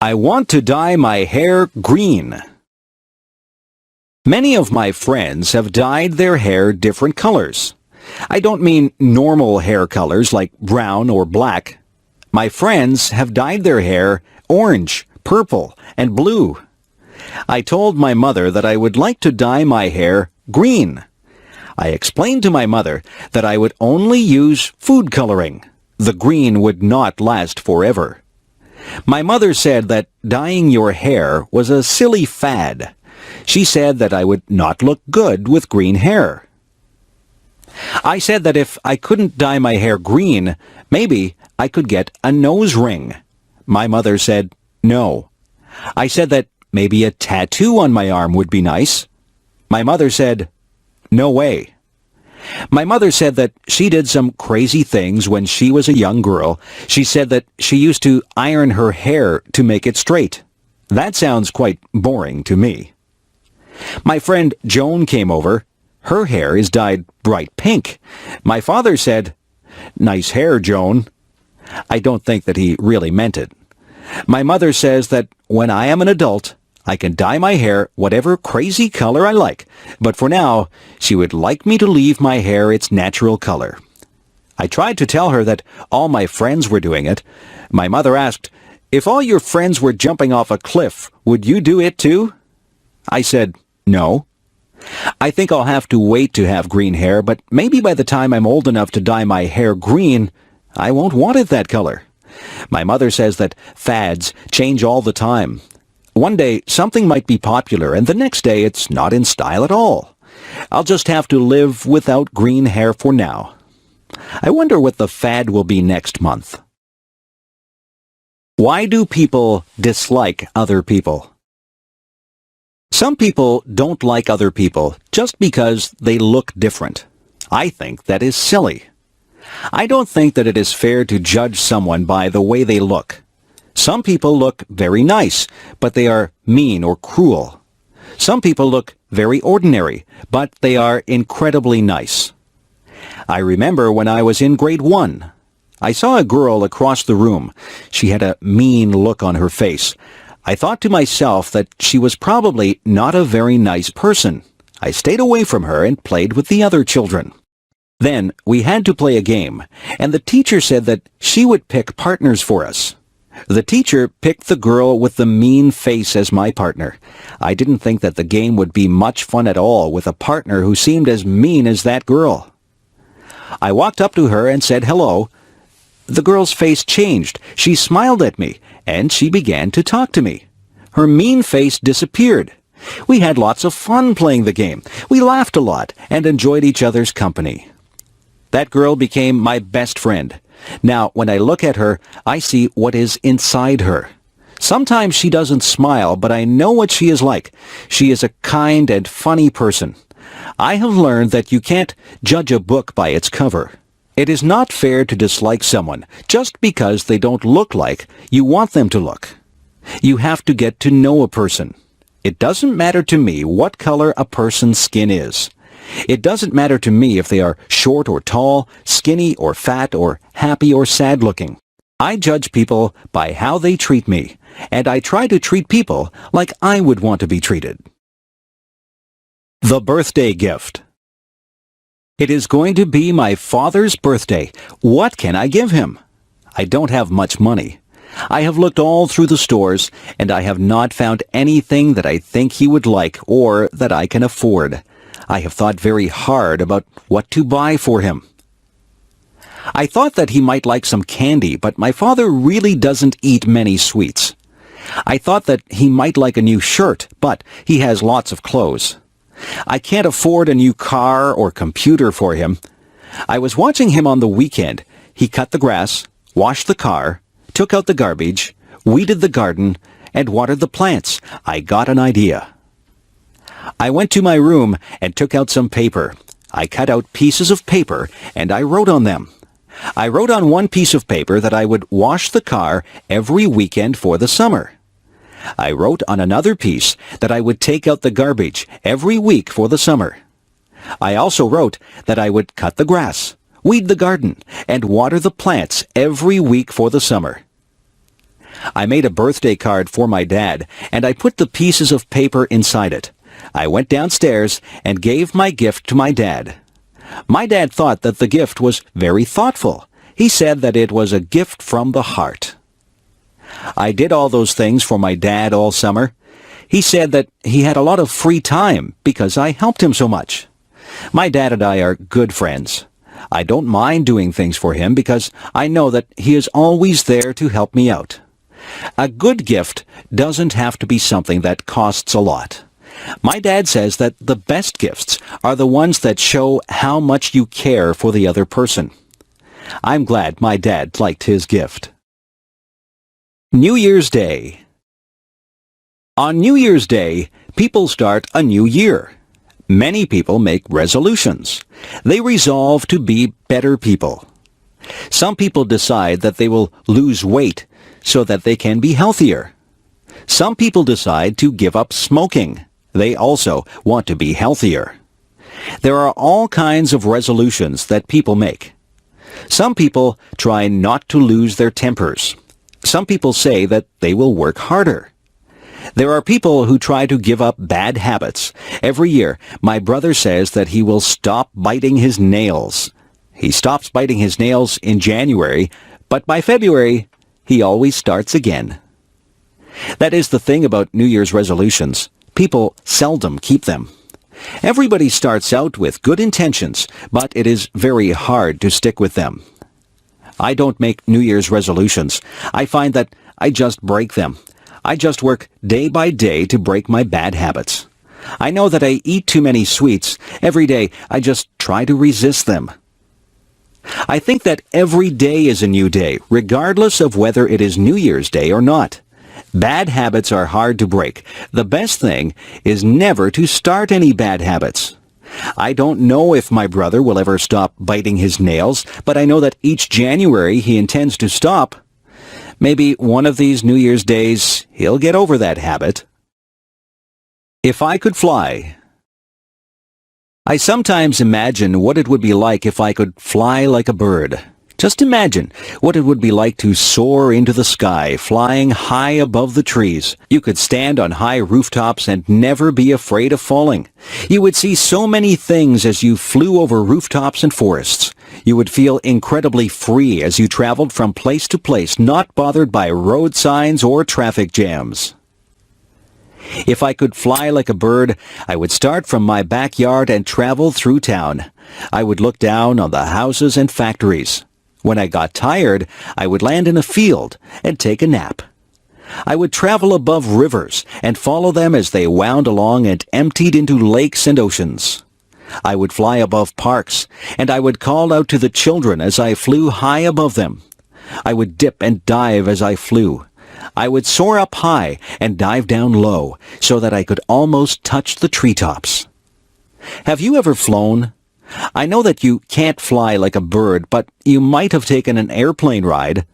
I want to dye my hair green. Many of my friends have dyed their hair different colors. I don't mean normal hair colors like brown or black. My friends have dyed their hair orange, purple, and blue. I told my mother that I would like to dye my hair green. I explained to my mother that I would only use food coloring. The green would not last forever. My mother said that dyeing your hair was a silly fad. She said that I would not look good with green hair. I said that if I couldn't dye my hair green, maybe I could get a nose ring. My mother said no. I said that maybe a tattoo on my arm would be nice. My mother said, no way. My mother said that she did some crazy things when she was a young girl. She said that she used to iron her hair to make it straight. That sounds quite boring to me. My friend Joan came over. Her hair is dyed bright pink. My father said, nice hair, Joan. I don't think that he really meant it. My mother says that when I am an adult, I can dye my hair whatever crazy color I like, but for now, she would like me to leave my hair its natural color. I tried to tell her that all my friends were doing it. My mother asked, if all your friends were jumping off a cliff, would you do it too? I said, no. I think I'll have to wait to have green hair, but maybe by the time I'm old enough to dye my hair green, I won't want it that color. My mother says that fads change all the time. One day, something might be popular, and the next day it's not in style at all. I'll just have to live without green hair for now. I wonder what the fad will be next month. Why do people dislike other people? Some people don't like other people just because they look different. I think that is silly. I don't think that it is fair to judge someone by the way they look. Some people look very nice, but they are mean or cruel. Some people look very ordinary, but they are incredibly nice. I remember when I was in grade 1. I saw a girl across the room. She had a mean look on her face. I thought to myself that she was probably not a very nice person. I stayed away from her and played with the other children. Then we had to play a game, and the teacher said that she would pick partners for us. The teacher picked the girl with the mean face as my partner. I didn't think that the game would be much fun at all with a partner who seemed as mean as that girl. I walked up to her and said hello. The girl's face changed. She smiled at me, and she began to talk to me. Her mean face disappeared. We had lots of fun playing the game. We laughed a lot and enjoyed each other's company. That girl became my best friend. Now, when I look at her, I see what is inside her. Sometimes she doesn't smile, but I know what she is like. She is a kind and funny person. I have learned that you can't judge a book by its cover. It is not fair to dislike someone just because they don't look like you want them to look. You have to get to know a person. It doesn't matter to me what color a person's skin is. It doesn't matter to me if they are short or tall, skinny or fat, or happy or sad looking. I judge people by how they treat me, and I try to treat people like I would want to be treated. The birthday gift. It is going to be my father's birthday. What can I give him? I don't have much money. I have looked all through the stores, and I have not found anything that I think he would like or that I can afford. I have thought very hard about what to buy for him. I thought that he might like some candy, but my father really doesn't eat many sweets. I thought that he might like a new shirt, but he has lots of clothes. I can't afford a new car or computer for him. I was watching him on the weekend. He cut the grass, washed the car, took out the garbage, weeded the garden, and watered the plants. I got an idea. I went to my room and took out some paper. I cut out pieces of paper and I wrote on them. I wrote on one piece of paper that I would wash the car every weekend for the summer. I wrote on another piece that I would take out the garbage every week for the summer. I also wrote that I would cut the grass, weed the garden, and water the plants every week for the summer. I made a birthday card for my dad, and I put the pieces of paper inside it. I went downstairs and gave my gift to my dad. My dad thought that the gift was very thoughtful. He said that it was a gift from the heart. I did all those things for my dad all summer. He said that he had a lot of free time because I helped him so much. My dad and I are good friends. I don't mind doing things for him because I know that he is always there to help me out. A good gift doesn't have to be something that costs a lot. My dad says that the best gifts are the ones that show how much you care for the other person. I'm glad my dad liked his gift. New Year's Day. On New Year's Day, people start a new year. Many people make resolutions. They resolve to be better people. Some people decide that they will lose weight so that they can be healthier. Some people decide to give up smoking. They also want to be healthier. There are all kinds of resolutions that people make. Some people try not to lose their tempers. Some people say that they will work harder. There are people who try to give up bad habits. Every year, my brother says that he will stop biting his nails. He stops biting his nails in January, but by February, he always starts again. That is the thing about New Year's resolutions. People seldom keep them. Everybody starts out with good intentions, but it is very hard to stick with them. I don't make New Year's resolutions. I find that I just break them. I just work day by day to break my bad habits. I know that I eat too many sweets. Every day, I just try to resist them. I think that every day is a new day, regardless of whether it is New Year's Day or not. Bad habits are hard to break. The best thing is never to start any bad habits. I don't know if my brother will ever stop biting his nails, but I know that each January he intends to stop. Maybe one of these New Year's days he'll get over that habit. If I could fly. I sometimes imagine what it would be like if I could fly like a bird. Just imagine what it would be like to soar into the sky, flying high above the trees. You could stand on high rooftops and never be afraid of falling. You would see so many things as you flew over rooftops and forests. You would feel incredibly free as you traveled from place to place, not bothered by road signs or traffic jams. If I could fly like a bird, I would start from my backyard and travel through town. I would look down on the houses and factories. When I got tired, I would land in a field and take a nap. I would travel above rivers and follow them as they wound along and emptied into lakes and oceans. I would fly above parks, and I would call out to the children as I flew high above them. I would dip and dive as I flew. I would soar up high and dive down low so that I could almost touch the treetops. Have you ever flown? I know that you can't fly like a bird, but you might have taken an airplane ride.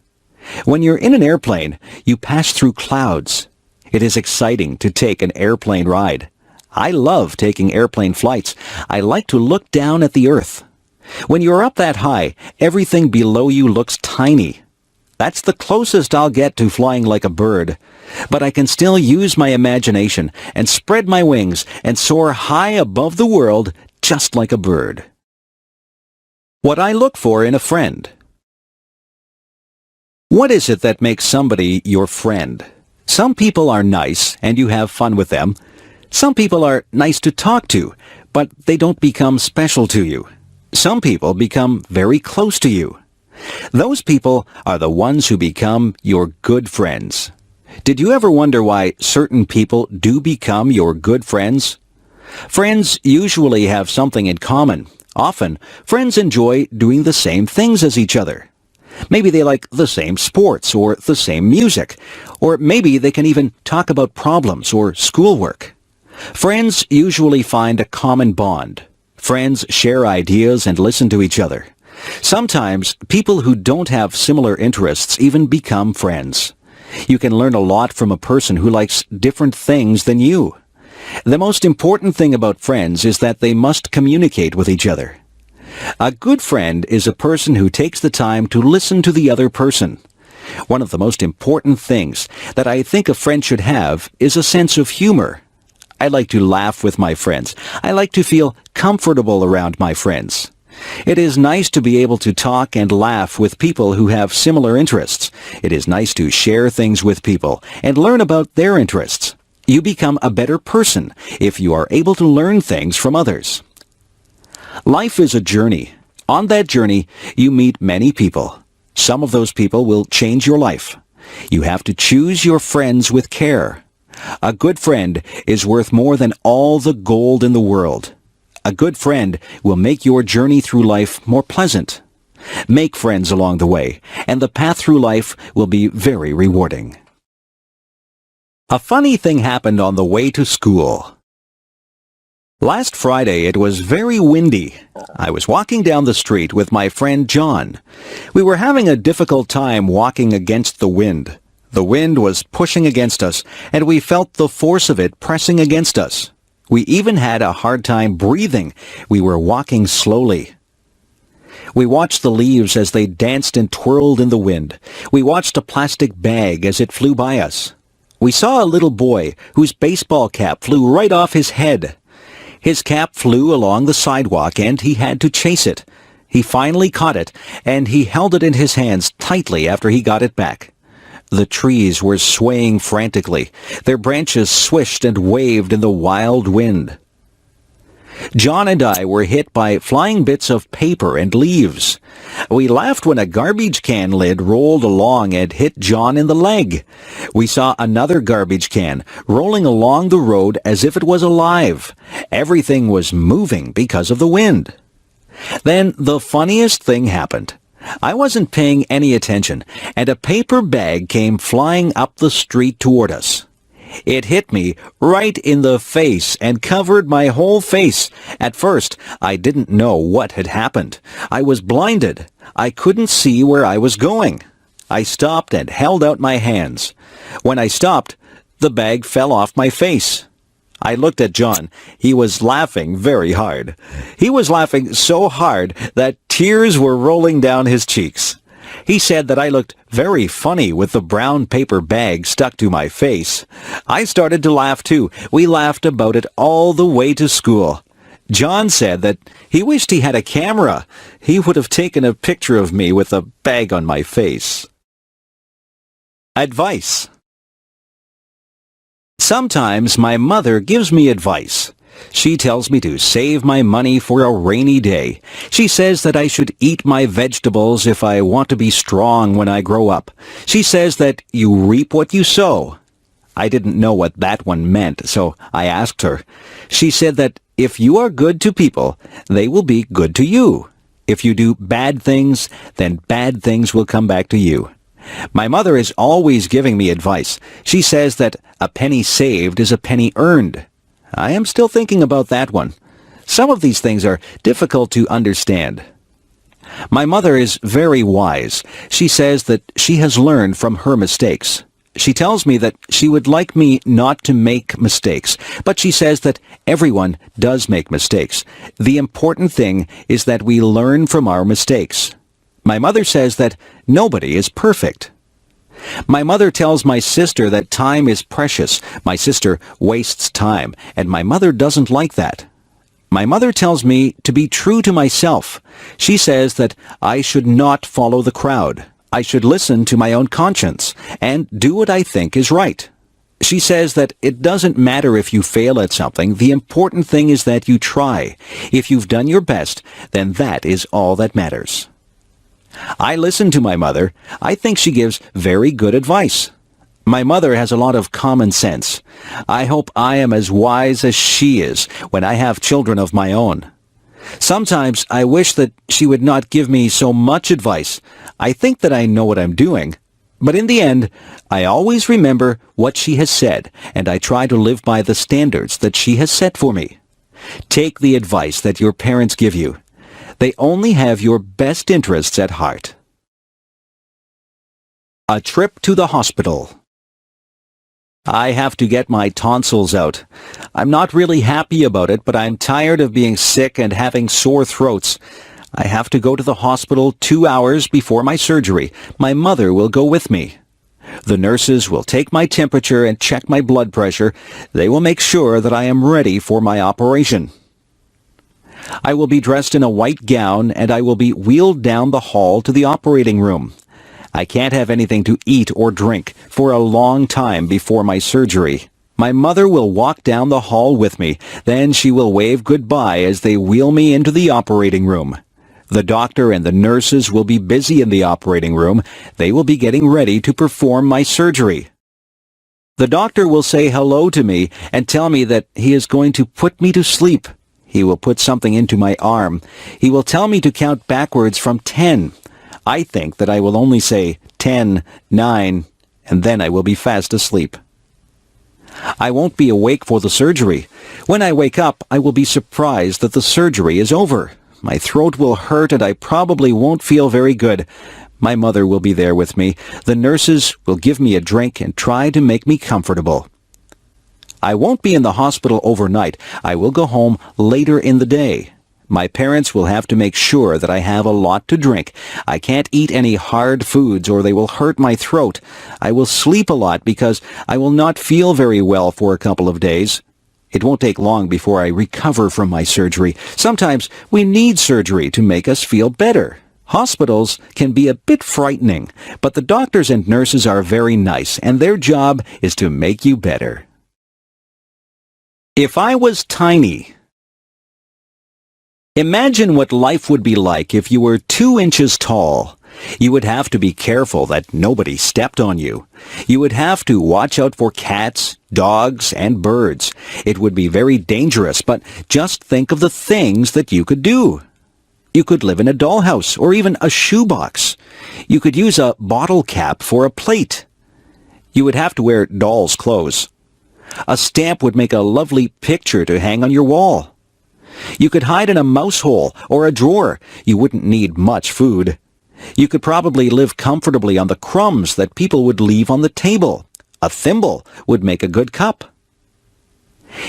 When you're in an airplane, you pass through clouds. It is exciting to take an airplane ride. I love taking airplane flights. I like to look down at the earth. When you're up that high, everything below you looks tiny. That's the closest I'll get to flying like a bird. But I can still use my imagination and spread my wings and soar high above the world just like a bird. What I look for in a friend. What is it that makes somebody your friend? Some people are nice and you have fun with them. Some people are nice to talk to, but they don't become special to you. Some people become very close to you. Those people are the ones who become your good friends. Did you ever wonder why certain people do become your good friends? Friends usually have something in common. Often, friends enjoy doing the same things as each other. Maybe they like the same sports or the same music, or maybe they can even talk about problems or schoolwork. Friends usually find a common bond. Friends share ideas and listen to each other. Sometimes, people who don't have similar interests even become friends. You can learn a lot from a person who likes different things than you. The most important thing about friends is that they must communicate with each other. A good friend is a person who takes the time to listen to the other person. One of the most important things that I think a friend should have is a sense of humor. I like to laugh with my friends. I like to feel comfortable around my friends. It is nice to be able to talk and laugh with people who have similar interests. It is nice to share things with people and learn about their interests. You become a better person if you are able to learn things from others. Life is a journey. On that journey, you meet many people. Some of those people will change your life. You have to choose your friends with care. A good friend is worth more than all the gold in the world. A good friend will make your journey through life more pleasant. Make friends along the way, and the path through life will be very rewarding. A funny thing happened on the way to school. Last Friday it was very windy. I was walking down the street with my friend John. We were having a difficult time walking against the wind. The wind was pushing against us, and we felt the force of it pressing against us. We even had a hard time breathing. We were walking slowly. We watched the leaves as they danced and twirled in the wind. We watched a plastic bag as it flew by us. We saw a little boy whose baseball cap flew right off his head. His cap flew along the sidewalk and he had to chase it. He finally caught it and he held it in his hands tightly after he got it back. The trees were swaying frantically. Their branches swished and waved in the wild wind. John and I were hit by flying bits of paper and leaves. We laughed when a garbage can lid rolled along and hit John in the leg. We saw another garbage can rolling along the road as if it was alive. Everything was moving because of the wind. Then the funniest thing happened. I wasn't paying any attention, and a paper bag came flying up the street toward us. It hit me right in the face and covered my whole face. At first, I didn't know what had happened. I was blinded. I couldn't see where I was going. I stopped and held out my hands. When I stopped, the bag fell off my face. I looked at John. He was laughing very hard. He was laughing so hard that tears were rolling down his cheeks. He said that I looked very funny with the brown paper bag stuck to my face. I started to laugh too. We laughed about it all the way to school. John said that he wished he had a camera. He would have taken a picture of me with a bag on my face. Advice. Sometimes my mother gives me advice. She tells me to save my money for a rainy day. She says that I should eat my vegetables if I want to be strong when I grow up. She says that you reap what you sow. I didn't know what that one meant, so I asked her. She said that if you are good to people, they will be good to you. If you do bad things, then bad things will come back to you. My mother is always giving me advice. She says that a penny saved is a penny earned. I am still thinking about that one. Some of these things are difficult to understand. My mother is very wise. She says that she has learned from her mistakes. She tells me that she would like me not to make mistakes, but she says that everyone does make mistakes. The important thing is that we learn from our mistakes. My mother says that nobody is perfect. My mother tells my sister that time is precious. My sister wastes time, and my mother doesn't like that. My mother tells me to be true to myself. She says that I should not follow the crowd. I should listen to my own conscience and do what I think is right. She says that it doesn't matter if you fail at something. The important thing is that you try. If you've done your best, then that is all that matters. I listen to my mother. I think she gives very good advice. My mother has a lot of common sense. I hope I am as wise as she is when I have children of my own. Sometimes I wish that she would not give me so much advice. I think that I know what I'm doing. But in the end, I always remember what she has said, and I try to live by the standards that she has set for me. Take the advice that your parents give you. They only have your best interests at heart. A trip to the hospital. I have to get my tonsils out. I'm not really happy about it, but I'm tired of being sick and having sore throats. I have to go to the hospital 2 hours before my surgery. My mother will go with me. The nurses will take my temperature and check my blood pressure. They will make sure that I am ready for my operation. I will be dressed in a white gown and I will be wheeled down the hall to the operating room. I can't have anything to eat or drink for a long time before my surgery. My mother will walk down the hall with me. Then she will wave goodbye as they wheel me into the operating room. The doctor and the nurses will be busy in the operating room. They will be getting ready to perform my surgery. The doctor will say hello to me and tell me that he is going to put me to sleep. He will put something into my arm. He will tell me to count backwards from 10. I think that I will only say 10, 9, and then I will be fast asleep. I won't be awake for the surgery. When I wake up, I will be surprised that the surgery is over. My throat will hurt and I probably won't feel very good. My mother will be there with me. The nurses will give me a drink and try to make me comfortable. I won't be in the hospital overnight. I will go home later in the day. My parents will have to make sure that I have a lot to drink. I can't eat any hard foods or they will hurt my throat. I will sleep a lot because I will not feel very well for a couple of days. It won't take long before I recover from my surgery. Sometimes we need surgery to make us feel better. Hospitals can be a bit frightening, but the doctors and nurses are very nice, and their job is to make you better. If I was tiny. Imagine what life would be like if you were 2 inches tall. You would have to be careful that nobody stepped on you. You would have to watch out for cats, dogs, and birds. It would be very dangerous, but just think of the things that you could do. You could live in a dollhouse or even a shoebox. You could use a bottle cap for a plate. You would have to wear doll's clothes. A stamp would make a lovely picture to hang on your wall. You could hide in a mouse hole or a drawer. You wouldn't need much food. You could probably live comfortably on the crumbs that people would leave on the table. A thimble would make a good cup.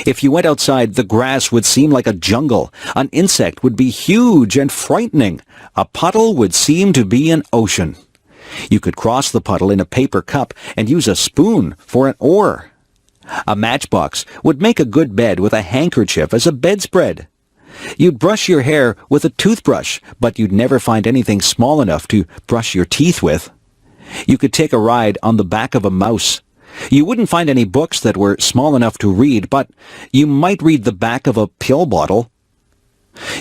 If you went outside, the grass would seem like a jungle. An insect would be huge and frightening. A puddle would seem to be an ocean. You could cross the puddle in a paper cup and use a spoon for an oar. A matchbox would make a good bed with a handkerchief as a bedspread. You'd brush your hair with a toothbrush, but you'd never find anything small enough to brush your teeth with. You could take a ride on the back of a mouse. You wouldn't find any books that were small enough to read, but you might read the back of a pill bottle.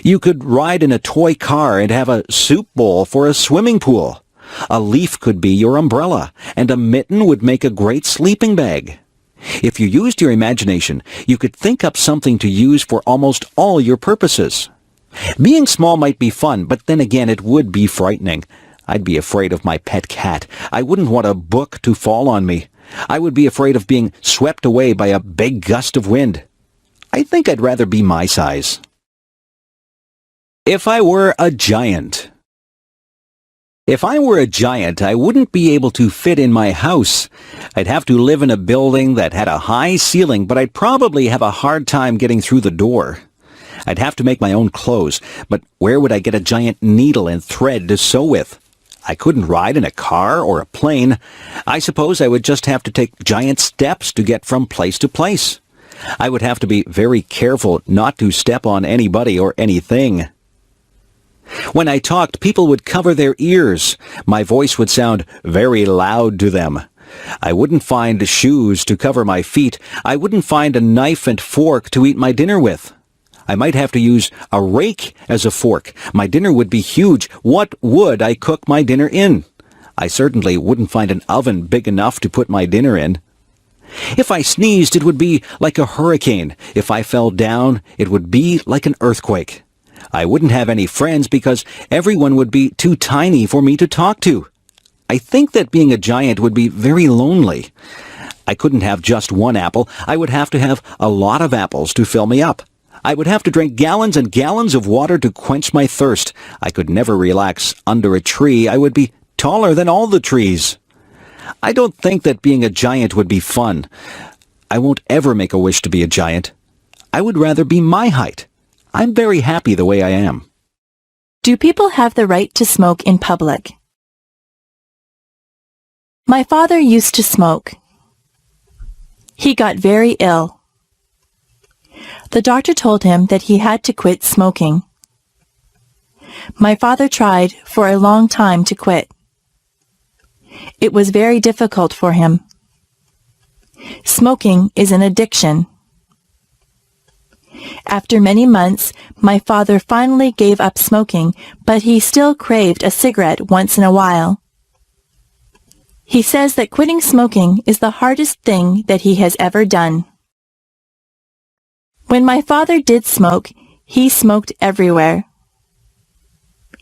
You could ride in a toy car and have a soup bowl for a swimming pool. A leaf could be your umbrella, and a mitten would make a great sleeping bag. If you used your imagination, you could think up something to use for almost all your purposes. Being small might be fun, but then again it would be frightening. I'd be afraid of my pet cat. I wouldn't want a book to fall on me. I would be afraid of being swept away by a big gust of wind. I think I'd rather be my size. If I were a giant. If I were a giant, I wouldn't be able to fit in my house. I'd have to live in a building that had a high ceiling, but I'd probably have a hard time getting through the door. I'd have to make my own clothes, but where would I get a giant needle and thread to sew with? I couldn't ride in a car or a plane. I suppose I would just have to take giant steps to get from place to place. I would have to be very careful not to step on anybody or anything. When I talked, people would cover their ears. My voice would sound very loud to them. I wouldn't find shoes to cover my feet. I wouldn't find a knife and fork to eat my dinner with. I might have to use a rake as a fork. My dinner would be huge. What would I cook my dinner in? I certainly wouldn't find an oven big enough to put my dinner in. If I sneezed, it would be like a hurricane. If I fell down, it would be like an earthquake. I wouldn't have any friends because everyone would be too tiny for me to talk to. I think that being a giant would be very lonely. I couldn't have just one apple. I would have to have a lot of apples to fill me up. I would have to drink gallons and gallons of water to quench my thirst. I could never relax under a tree. I would be taller than all the trees. I don't think that being a giant would be fun. I won't ever make a wish to be a giant. I would rather be my height. I'm very happy the way I am. Do people have the right to smoke in public? My father used to smoke. He got very ill. The doctor told him that he had to quit smoking. My father tried for a long time to quit. It was very difficult for him. Smoking is an addiction. After many months, my father finally gave up smoking, but he still craved a cigarette once in a while. He says that quitting smoking is the hardest thing that he has ever done. When my father did smoke, he smoked everywhere.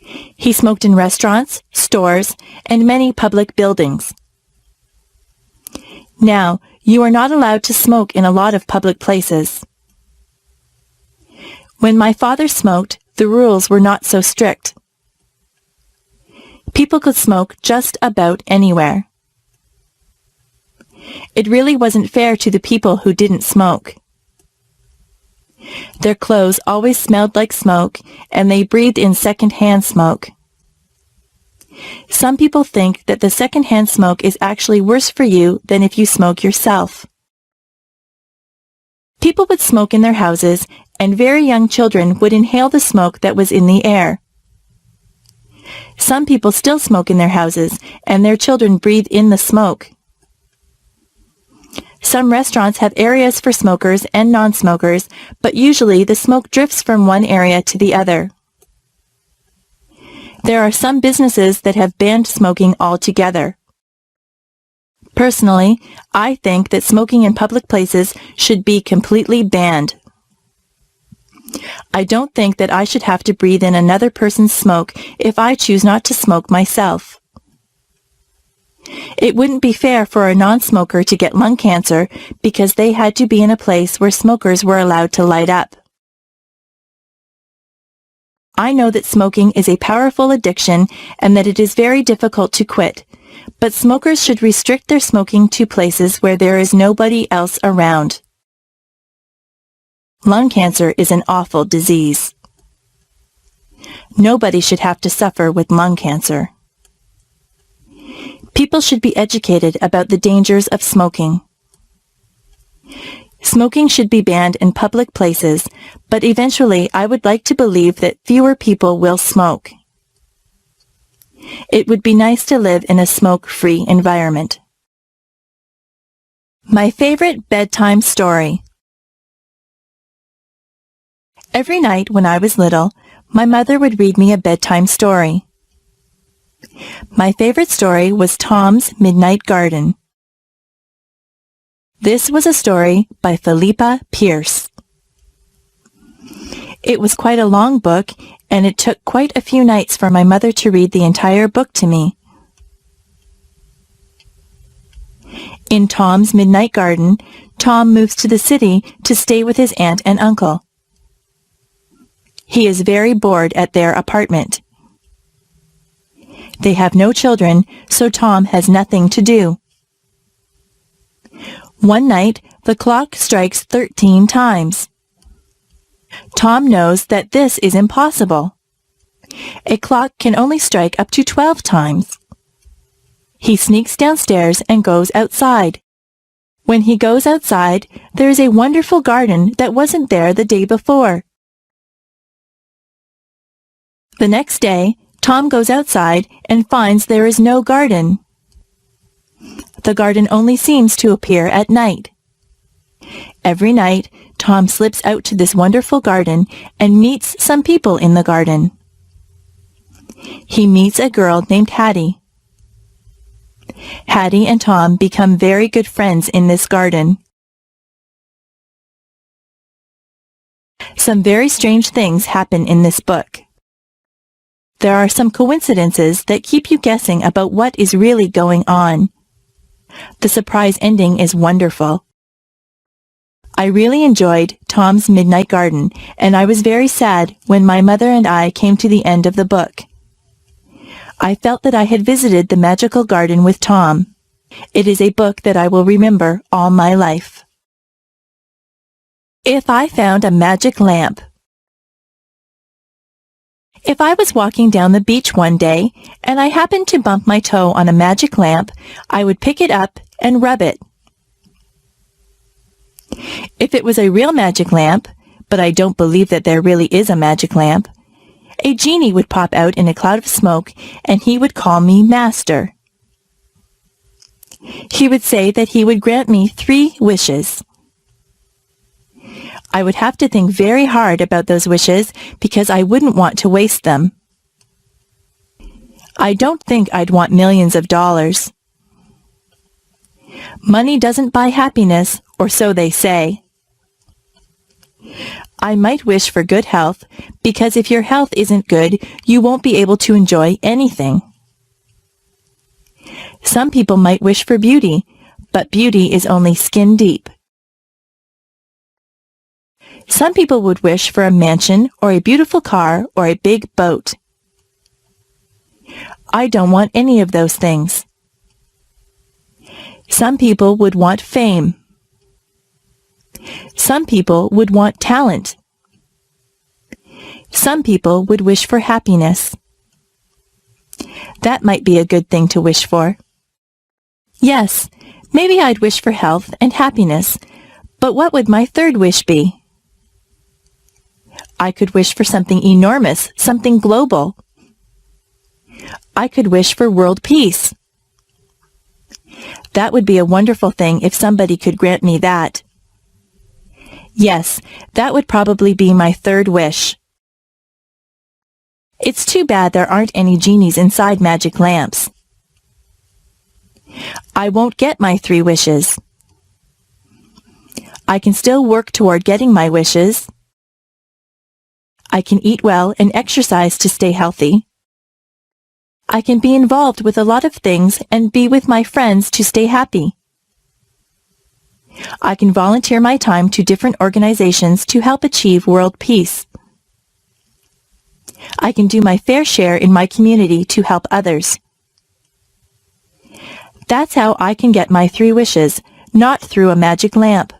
He smoked in restaurants, stores, and many public buildings. Now, you are not allowed to smoke in a lot of public places. When my father smoked, the rules were not so strict. People could smoke just about anywhere. It really wasn't fair to the people who didn't smoke. Their clothes always smelled like smoke, and they breathed in second-hand smoke. Some people think that the second-hand smoke is actually worse for you than if you smoke yourself. People would smoke in their houses, and very young children would inhale the smoke that was in the air. Some people still smoke in their houses, and their children breathe in the smoke. Some restaurants have areas for smokers and non-smokers, but usually the smoke drifts from one area to the other. There are some businesses that have banned smoking altogether. Personally, I think that smoking in public places should be completely banned. I don't think that I should have to breathe in another person's smoke if I choose not to smoke myself. It wouldn't be fair for a non-smoker to get lung cancer because they had to be in a place where smokers were allowed to light up. I know that smoking is a powerful addiction and that it is very difficult to quit, but smokers should restrict their smoking to places where there is nobody else around. Lung cancer is an awful disease. Nobody should have to suffer with lung cancer. People should be educated about the dangers of smoking. Smoking should be banned in public places, but eventually I would like to believe that fewer people will smoke. It would be nice to live in a smoke-free environment. My favorite bedtime story. Every night when I was little, my mother would read me a bedtime story. My favorite story was Tom's Midnight Garden. This was a story by Philippa Pierce. It was quite a long book, and it took quite a few nights for my mother to read the entire book to me. In Tom's Midnight Garden, Tom moves to the city to stay with his aunt and uncle. He is very bored at their apartment. They have no children, so Tom has nothing to do. One night, the clock strikes 13 times. Tom knows that this is impossible. A clock can only strike up to 12 times. He sneaks downstairs and goes outside. When he goes outside, there is a wonderful garden that wasn't there the day before. The next day, Tom goes outside and finds there is no garden. The garden only seems to appear at night. Every night, Tom slips out to this wonderful garden and meets some people in the garden. He meets a girl named Hattie. Hattie and Tom become very good friends in this garden. Some very strange things happen in this book. There are some coincidences that keep you guessing about what is really going on. The surprise ending is wonderful. I really enjoyed Tom's Midnight Garden, and I was very sad when my mother and I came to the end of the book. I felt that I had visited the magical garden with Tom. It is a book that I will remember all my life. If I found a magic lamp. If I was walking down the beach one day and I happened to bump my toe on a magic lamp, I would pick it up and rub it. If it was a real magic lamp, but I don't believe that there really is a magic lamp, a genie would pop out in a cloud of smoke and he would call me Master. He would say that he would grant me 3 wishes. I would have to think very hard about those wishes because I wouldn't want to waste them. I don't think I'd want millions of dollars. Money doesn't buy happiness, or so they say. I might wish for good health because if your health isn't good, you won't be able to enjoy anything. Some people might wish for beauty, but beauty is only skin deep. Some people would wish for a mansion or a beautiful car or a big boat. I don't want any of those things. Some people would want fame. Some people would want talent. Some people would wish for happiness. That might be a good thing to wish for. Yes, maybe I'd wish for health and happiness, but what would my 3rd wish be? I could wish for something enormous, something global. I could wish for world peace. That would be a wonderful thing if somebody could grant me that. Yes, that would probably be my 3rd wish. It's too bad there aren't any genies inside magic lamps. I won't get my 3 wishes. I can still work toward getting my wishes. I can eat well and exercise to stay healthy. I can be involved with a lot of things and be with my friends to stay happy. I can volunteer my time to different organizations to help achieve world peace. I can do my fair share in my community to help others. That's how I can get my 3 wishes, not through a magic lamp.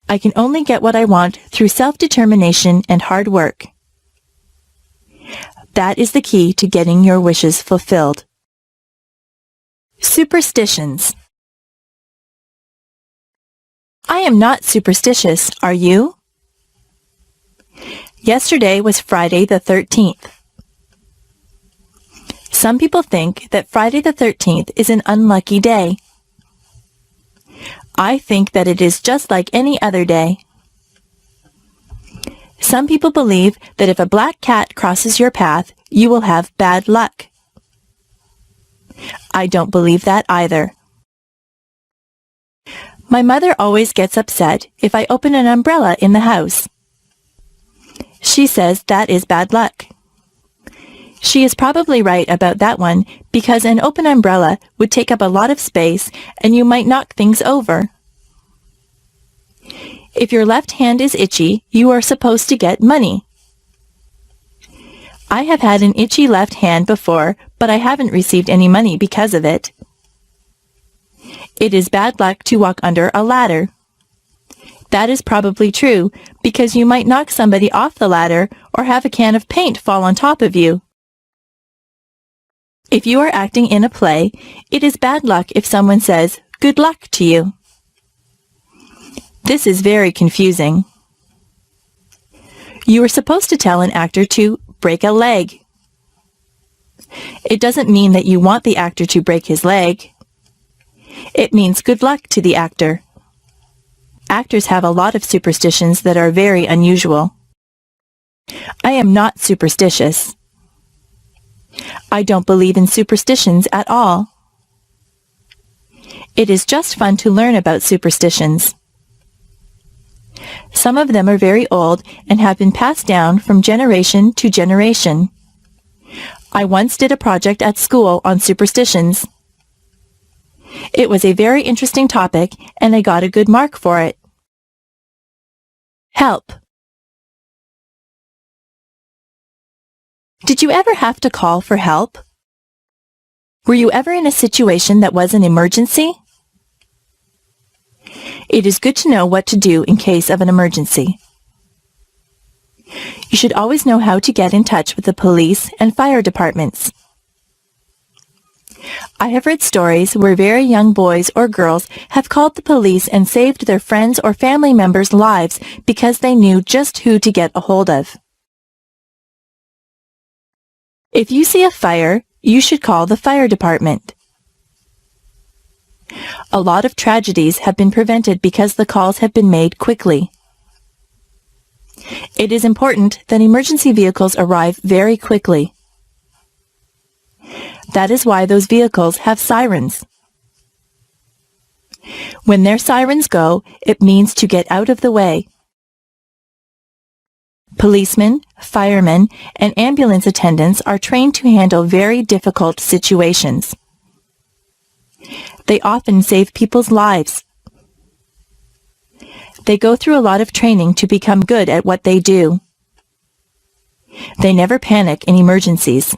I can only get what I want through self-determination and hard work. That is the key to getting your wishes fulfilled. Superstitions. I am not superstitious, are you? Yesterday was Friday the 13th. Some people think that Friday the 13th is an unlucky day. I think that it is just like any other day. Some people believe that if a black cat crosses your path, you will have bad luck. I don't believe that either. My mother always gets upset if I open an umbrella in the house. She says that is bad luck. She is probably right about that one because an open umbrella would take up a lot of space and you might knock things over. If your left hand is itchy, you are supposed to get money. I have had an itchy left hand before, but I haven't received any money because of it. It is bad luck to walk under a ladder. That is probably true because you might knock somebody off the ladder or have a can of paint fall on top of you. If you are acting in a play, it is bad luck if someone says, "Good luck" to you. This is very confusing. You are supposed to tell an actor to break a leg. It doesn't mean that you want the actor to break his leg. It means good luck to the actor. Actors have a lot of superstitions that are very unusual. I am not superstitious. I don't believe in superstitions at all. It is just fun to learn about superstitions. Some of them are very old and have been passed down from generation to generation. I once did a project at school on superstitions. It was a very interesting topic and I got a good mark for it. Help. Did you ever have to call for help? Were you ever in a situation that was an emergency? It is good to know what to do in case of an emergency. You should always know how to get in touch with the police and fire departments. I have read stories where very young boys or girls have called the police and saved their friends' or family members' lives because they knew just who to get a hold of. If you see a fire, you should call the fire department. A lot of tragedies have been prevented because the calls have been made quickly. It is important that emergency vehicles arrive very quickly. That is why those vehicles have sirens. When their sirens go, it means to get out of the way. Policemen, firemen, and ambulance attendants are trained to handle very difficult situations. They often save people's lives. They go through a lot of training to become good at what they do. They never panic in emergencies.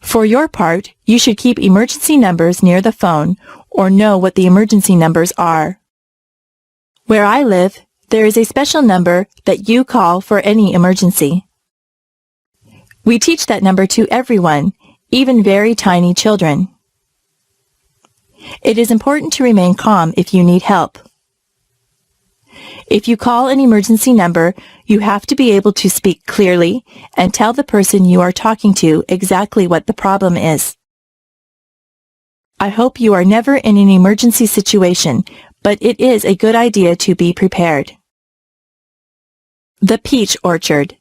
For your part, you should keep emergency numbers near the phone or know what the emergency numbers are. Where I live, there is a special number that you call for any emergency. We teach that number to everyone, even very tiny children. It is important to remain calm if you need help. If you call an emergency number, you have to be able to speak clearly and tell the person you are talking to exactly what the problem is. I hope you are never in an emergency situation, but it is a good idea to be prepared. The peach orchard.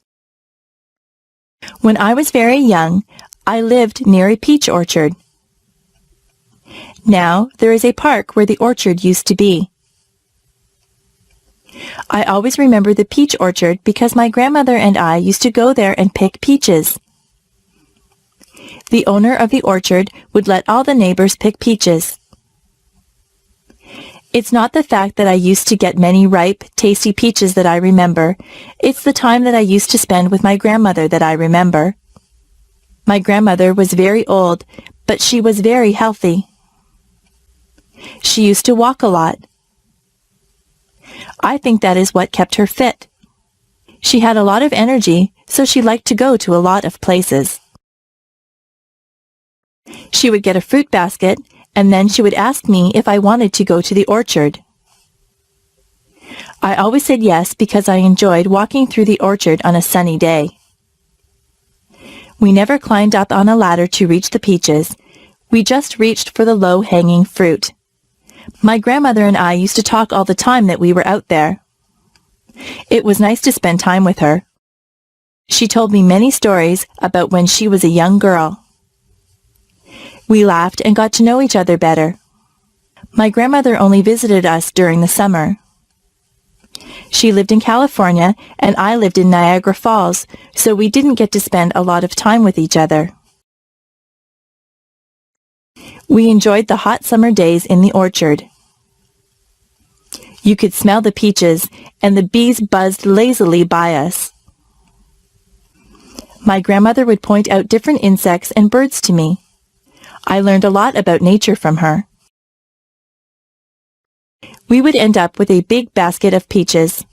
When I was very young, I lived near a peach orchard. Now there is a park where the orchard used to be. I always remember the peach orchard because my grandmother and I used to go there and pick peaches. The owner of the orchard would let all the neighbors pick peaches. It's not the fact that I used to get many ripe, tasty peaches that I remember. It's the time that I used to spend with my grandmother that I remember. My grandmother was very old, but she was very healthy. She used to walk a lot. I think that is what kept her fit. She had a lot of energy, so she liked to go to a lot of places. She would get a fruit basket, and then she would ask me if I wanted to go to the orchard. I always said yes because I enjoyed walking through the orchard on a sunny day. We never climbed up on a ladder to reach the peaches. We just reached for the low-hanging fruit. My grandmother and I used to talk all the time that we were out there. It was nice to spend time with her. She told me many stories about when she was a young girl. We laughed and got to know each other better. My grandmother only visited us during the summer. She lived in California and I lived in Niagara Falls, so we didn't get to spend a lot of time with each other. We enjoyed the hot summer days in the orchard. You could smell the peaches, and the bees buzzed lazily by us. My grandmother would point out different insects and birds to me. I learned a lot about nature from her. We would end up with a big basket of peaches.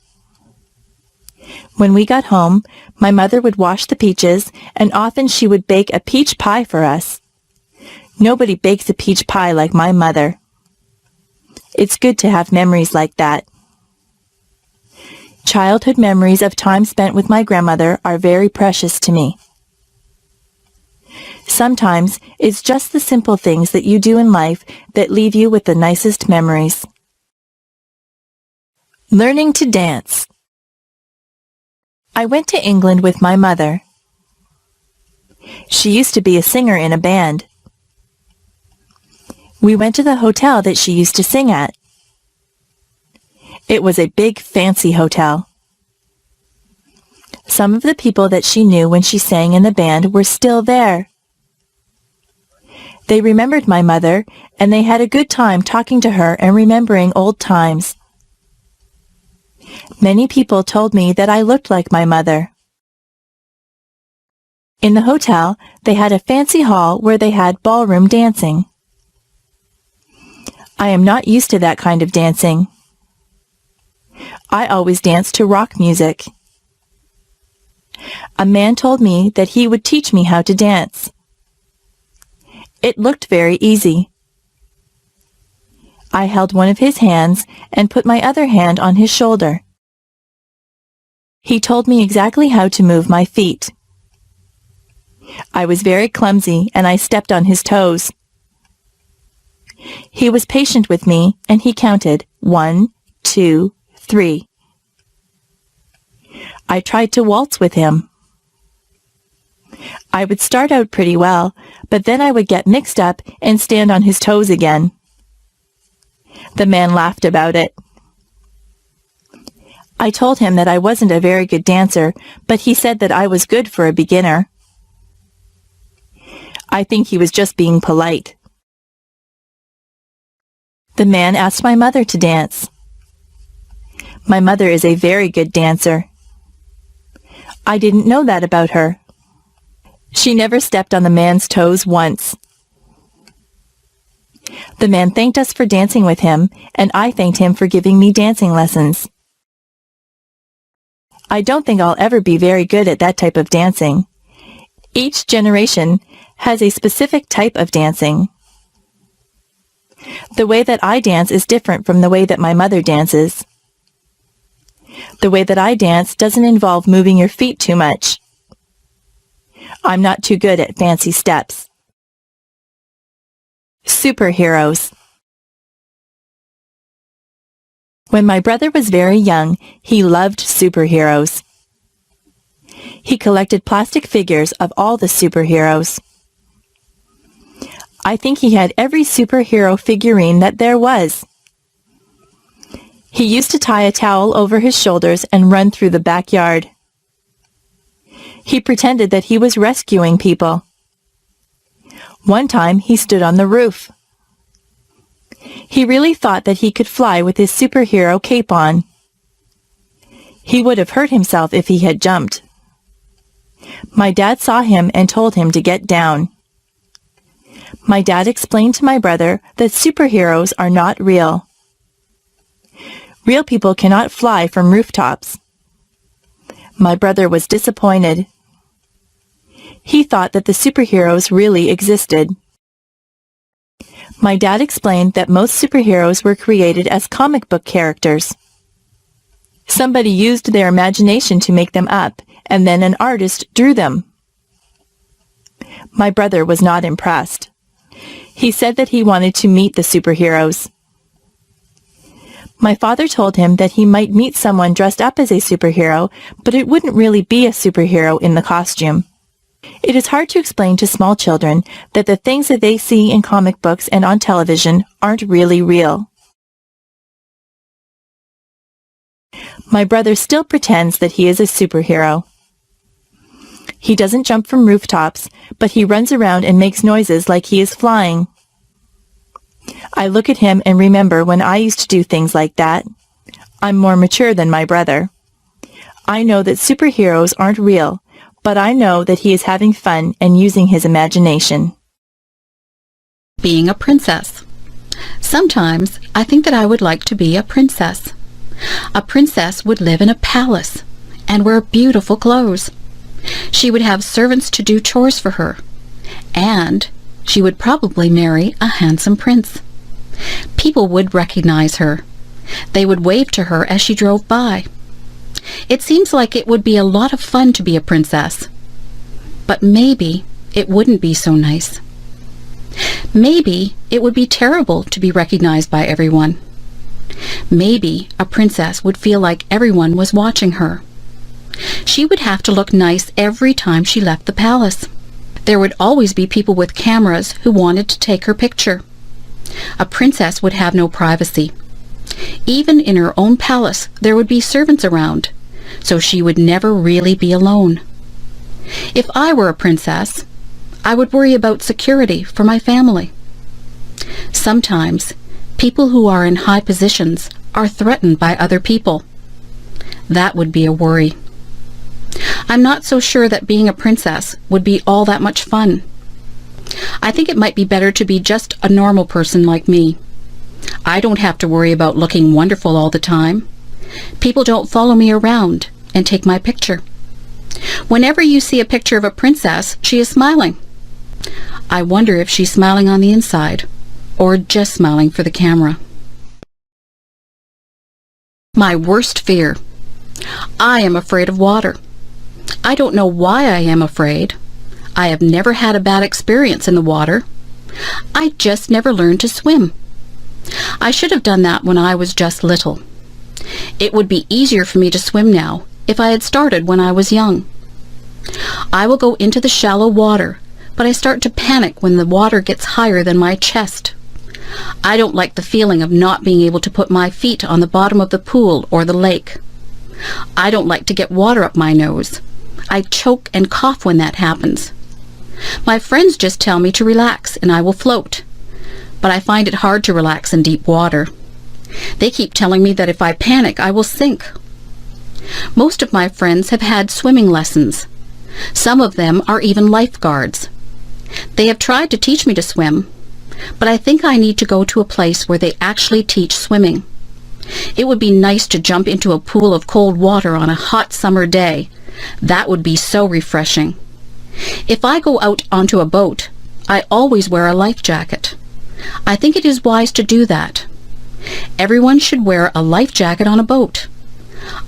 When we got home, my mother would wash the peaches, and often she would bake a peach pie for us. Nobody bakes a peach pie like my mother. It's good to have memories like that. Childhood memories of time spent with my grandmother are very precious to me. Sometimes it's just the simple things that you do in life that leave you with the nicest memories. Learning to dance. I went to England with my mother. She used to be a singer in a band. We went to the hotel that she used to sing at. It was a big, fancy hotel. Some of the people that she knew when she sang in the band were still there. They remembered my mother, and they had a good time talking to her and remembering old times. Many people told me that I looked like my mother. In the hotel, they had a fancy hall where they had ballroom dancing. I am not used to that kind of dancing. I always danced to rock music. a man told me that he would teach me how to dance. It looked very easy. I held one of his hands and put my other hand on his shoulder. He told me exactly how to move my feet. I was very clumsy and I stepped on his toes. He was patient with me and he counted 1, 2, 3. I tried to waltz with him. I would start out pretty well, but then I would get mixed up and stand on his toes again. The man laughed about it. I told him that I wasn't a very good dancer, but he said that I was good for a beginner. I think he was just being polite. The man asked my mother to dance. My mother is a very good dancer. I didn't know that about her. She never stepped on the man's toes once. The man thanked us for dancing with him, and I thanked him for giving me dancing lessons. I don't think I'll ever be very good at that type of dancing. Each generation has a specific type of dancing. The way that I dance is different from the way that my mother dances. The way that I dance doesn't involve moving your feet too much. I'm not too good at fancy steps. Superheroes. When my brother was very young, he loved superheroes. He collected plastic figures of all the superheroes. I think he had every superhero figurine that there was. He used to tie a towel over his shoulders and run through the backyard. He pretended that he was rescuing people. One time he stood on the roof. He really thought that he could fly with his superhero cape on. He would have hurt himself if he had jumped. My dad saw him and told him to get down. My dad explained to my brother that superheroes are not real. Real people cannot fly from rooftops. My brother was disappointed. He thought that the superheroes really existed. My dad explained that most superheroes were created as comic book characters. Somebody used their imagination to make them up, and then an artist drew them. My brother was not impressed. He said that he wanted to meet the superheroes. My father told him that he might meet someone dressed up as a superhero, but it wouldn't really be a superhero in the costume. It is hard to explain to small children that the things that they see in comic books and on television aren't really real. My brother still pretends that he is a superhero. He doesn't jump from rooftops, but he runs around and makes noises like he is flying. I look at him and remember when I used to do things like that. I'm more mature than my brother. I know that superheroes aren't real, but I know that he is having fun and using his imagination. Being a princess. Sometimes I think that I would like to be a princess. A princess would live in a palace and wear beautiful clothes. She would have servants to do chores for her, and she would probably marry a handsome prince. People would recognize her. They would wave to her as she drove by. It seems like it would be a lot of fun to be a princess. But maybe it wouldn't be so nice. Maybe it would be terrible to be recognized by everyone. Maybe a princess would feel like everyone was watching her. She would have to look nice every time she left the palace. There would always be people with cameras who wanted to take her picture. A princess would have no privacy. Even in her own palace, there would be servants around, so she would never really be alone. If I were a princess, I would worry about security for my family. Sometimes, people who are in high positions are threatened by other people. That would be a worry. I'm not so sure that being a princess would be all that much fun. I think it might be better to be just a normal person like me. I don't have to worry about looking wonderful all the time. People don't follow me around and take my picture. Whenever you see a picture of a princess, she is smiling. I wonder if she's smiling on the inside, or just smiling for the camera. My worst fear. I am afraid of water. I don't know why I am afraid. I have never had a bad experience in the water. I just never learned to swim. I should have done that when I was just little. It would be easier for me to swim now if I had started when I was young. I will go into the shallow water, but I start to panic when the water gets higher than my chest. I don't like the feeling of not being able to put my feet on the bottom of the pool or the lake. I don't like to get water up my nose. I choke and cough when that happens. My friends just tell me to relax and I will float, but I find it hard to relax in deep water. They keep telling me that if I panic, I will sink. Most of my friends have had swimming lessons. Some of them are even lifeguards. They have tried to teach me to swim, but I think I need to go to a place where they actually teach swimming. It would be nice to jump into a pool of cold water on a hot summer day. That would be so refreshing. If I go out onto a boat, I always wear a life jacket. I think it is wise to do that. Everyone should wear a life jacket on a boat.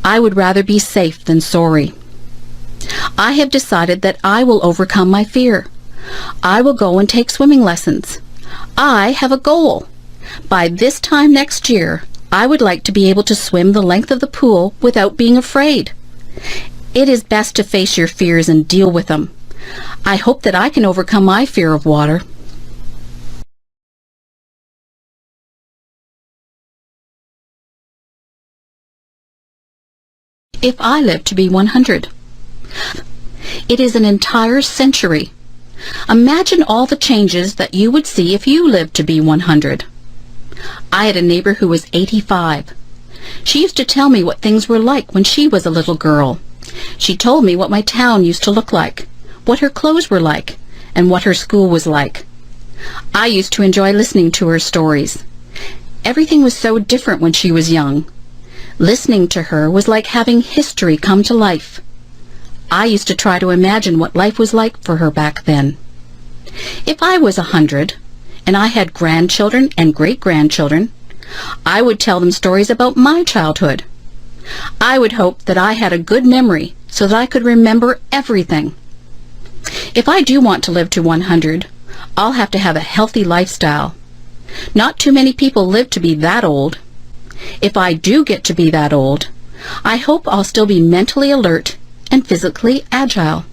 I would rather be safe than sorry. I have decided that I will overcome my fear. I will go and take swimming lessons. I have a goal. By this time next year, I would like to be able to swim the length of the pool without being afraid. It is best to face your fears and deal with them. I hope that I can overcome my fear of water. If I live to be 100. It is an entire century. Imagine all the changes that you would see if you lived to be 100. I had a neighbor who was 85. She used to tell me what things were like when she was a little girl. She told me what my town used to look like, what her clothes were like, and what her school was like. I used to enjoy listening to her stories. Everything was so different when she was young. Listening to her was like having history come to life. I used to try to imagine what life was like for her back then. If I was 100, and I had grandchildren and great-grandchildren, I would tell them stories about my childhood. I would hope that I had a good memory so that I could remember everything. If I do want to live to 100, I'll have to have a healthy lifestyle. Not too many people live to be that old. If I do get to be that old, I hope I'll still be mentally alert and physically agile.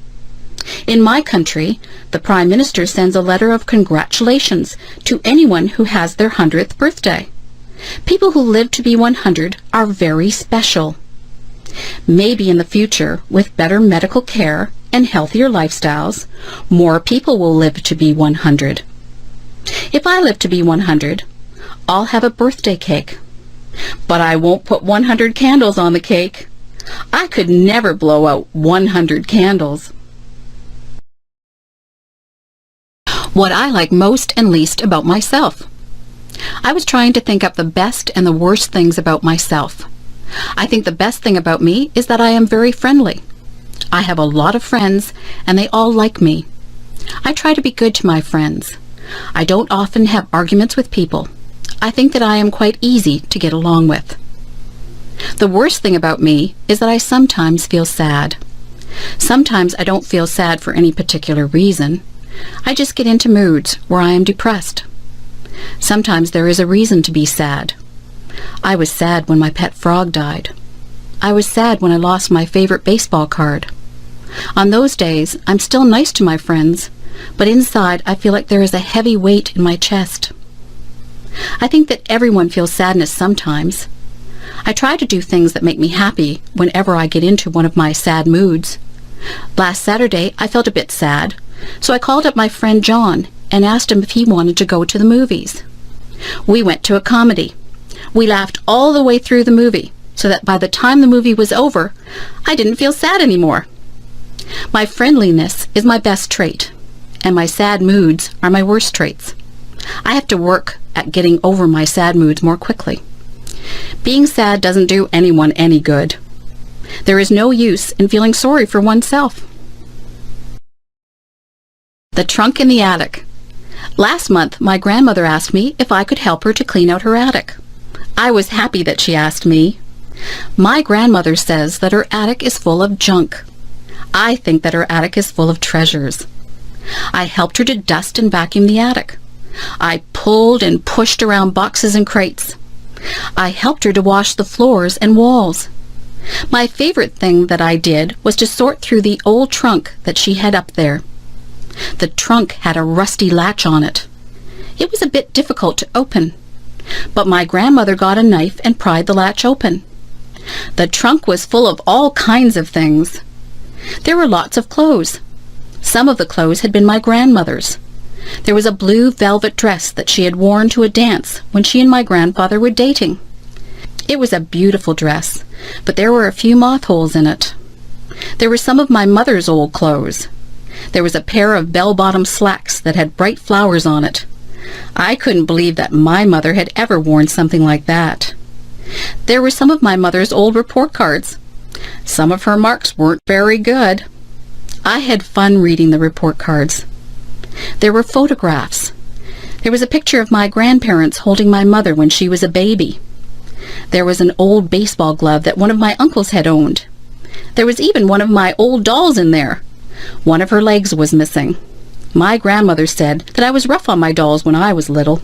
In my country, the Prime Minister sends a letter of congratulations to anyone who has their 100th birthday. People who live to be 100 are very special. Maybe in the future, with better medical care and healthier lifestyles, more people will live to be 100. If I live to be 100, I'll have a birthday cake. But I won't put 100 candles on the cake. I could never blow out 100 candles. What I like most and least about myself. I was trying to think up the best and the worst things about myself. I think the best thing about me is that I am very friendly. I have a lot of friends, and they all like me. I try to be good to my friends. I don't often have arguments with people. I think that I am quite easy to get along with. The worst thing about me is that I sometimes feel sad. Sometimes I don't feel sad for any particular reason. I just get into moods where I am depressed. Sometimes there is a reason to be sad. I was sad when my pet frog died. I was sad when I lost my favorite baseball card. On those days, I'm still nice to my friends, but inside I feel like there is a heavy weight in my chest. I think that everyone feels sadness sometimes. I try to do things that make me happy whenever I get into one of my sad moods. Last Saturday, I felt a bit sad, so I called up my friend John and asked him if he wanted to go to the movies. We went to a comedy. We laughed all the way through the movie, so that by the time the movie was over, I didn't feel sad anymore. My friendliness is my best trait, and my sad moods are my worst traits. I have to work at getting over my sad moods more quickly. Being sad doesn't do anyone any good. There is no use in feeling sorry for oneself. The trunk in the attic. Last month, my grandmother asked me if I could help her to clean out her attic. I was happy that she asked me. My grandmother says that her attic is full of junk. I think that her attic is full of treasures. I helped her to dust and vacuum the attic. I pulled and pushed around boxes and crates. I helped her to wash the floors and walls. My favorite thing that I did was to sort through the old trunk that she had up there. The trunk had a rusty latch on it. It was a bit difficult to open, but my grandmother got a knife and pried the latch open. The trunk was full of all kinds of things. There were lots of clothes. Some of the clothes had been my grandmother's. There was a blue velvet dress that she had worn to a dance when she and my grandfather were dating. It was a beautiful dress, but there were a few moth holes in it. There were some of my mother's old clothes. There was a pair of bell-bottom slacks that had bright flowers on it. I couldn't believe that my mother had ever worn something like that. There were some of my mother's old report cards. Some of her marks weren't very good. I had fun reading the report cards. There were photographs. There was a picture of my grandparents holding my mother when she was a baby. There was an old baseball glove that one of my uncles had owned. There was even one of my old dolls in there. One of her legs was missing. My grandmother said that I was rough on my dolls when I was little.